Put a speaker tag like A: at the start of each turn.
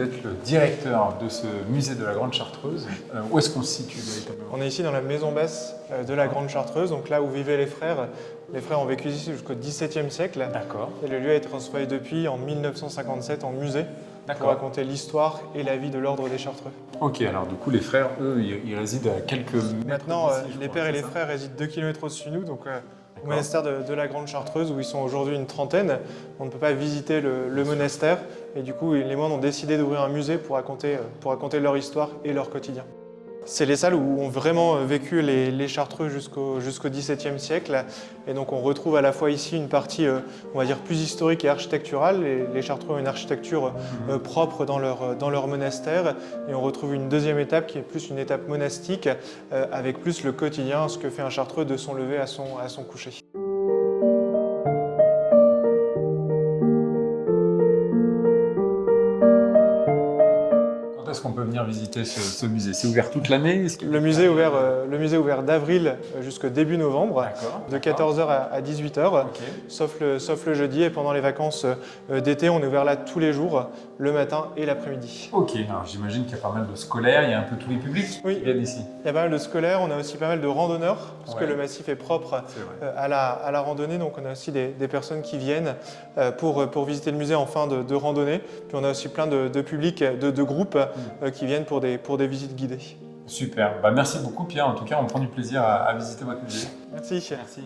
A: êtes le directeur de ce musée de la Grande Chartreuse. Où est-ce qu'on se situe véritablement?
B: On est ici dans la maison basse de la Grande Chartreuse, donc là où vivaient les frères. Les frères ont vécu ici jusqu'au XVIIe siècle.
A: D'accord.
B: Et le lieu a été transformé depuis, en 1957, en musée pour
A: D'accord.
B: raconter l'histoire et la vie de l'ordre des Chartreux.
A: Ok, alors du coup, les frères, eux, ils résident à quelques mètres
B: Maintenant,
A: d'ici, je
B: les
A: crois,
B: pères et
A: c'est
B: les
A: ça?
B: frères résident 2 km au-dessus de nous, donc au
A: D'accord.
B: monastère de la Grande Chartreuse, où ils sont aujourd'hui une trentaine. On ne peut pas visiter le monastère, et du coup, les moines ont décidé d'ouvrir un musée pour raconter leur histoire et leur quotidien. C'est les salles où ont vraiment vécu les Chartreux jusqu'au XVIIe siècle. Et donc on retrouve à la fois ici une partie, on va dire, plus historique et architecturale. Les Chartreux ont une architecture propre dans leur monastère. Et on retrouve une deuxième étape qui est plus une étape monastique, avec plus le quotidien, ce que fait un Chartreux de son lever à son coucher.
A: Quand est-ce qu'on peut venir visiter ce musée? C'est ouvert toute l'année?
B: Le musée est ouvert d'avril jusqu'au début novembre,
A: D'accord.
B: de 14h à 18h,
A: Ok.
B: sauf le jeudi. Et pendant les vacances d'été, on est ouvert là tous les jours, le matin et l'après-midi.
A: Ok, alors j'imagine qu'il y a pas mal de scolaires, il y a un peu tous les publics
B: Oui.
A: qui viennent ici.
B: Il y a pas mal de scolaires, on a aussi pas mal de randonneurs, parce que
A: Ouais.
B: le massif est propre
A: C'est vrai.
B: à la randonnée. Donc on a aussi des personnes qui viennent pour visiter le musée en fin de randonnée. Puis on a aussi plein de publics, de groupes qui viennent pour des visites guidées.
A: Super, bah, merci beaucoup Pierre, en tout cas on prend du plaisir à visiter votre musée.
B: Merci.
A: Merci.